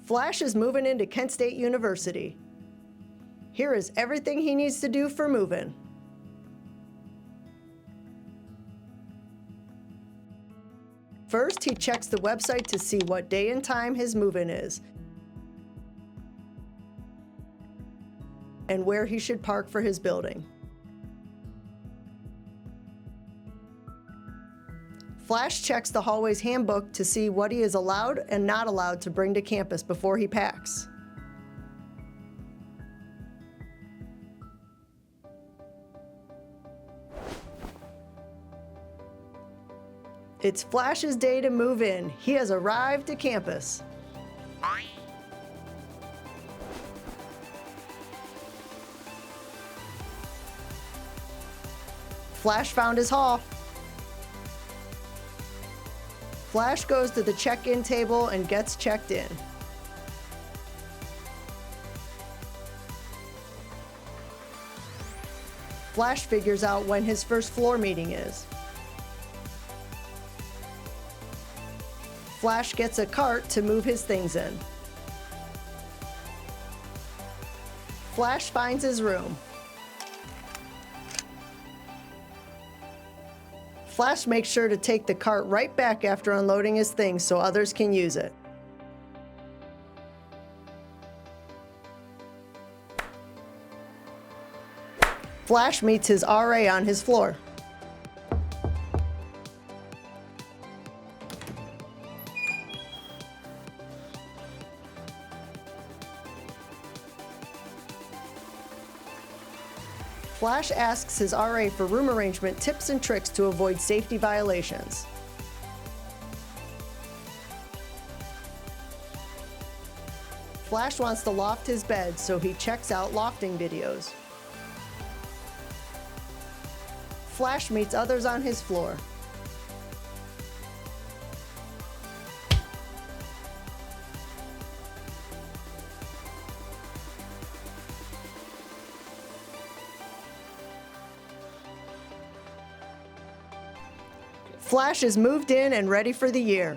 Flash is moving into Kent State University. Here is everything he needs to do for moving. First, he checks the website to see what day and time his move-in is and where he should park for his building. Flash checks the hallway's handbook to see what he is allowed and not allowed to bring to campus before he packs. It's Flash's day to move in. He has arrived to campus. Flash found his hall. Flash goes to the check-in table and gets checked in. Flash figures out when his first floor meeting is. Flash gets a cart to move his things in. Flash finds his room. Flash makes sure to take the cart right back after unloading his things so others can use it. Flash meets his RA on his floor. Flash asks his RA for room arrangement tips and tricks to avoid safety violations. Flash wants to loft his bed, so he checks out lofting videos. Flash meets others on his floor. Flash is moved in and ready for the year.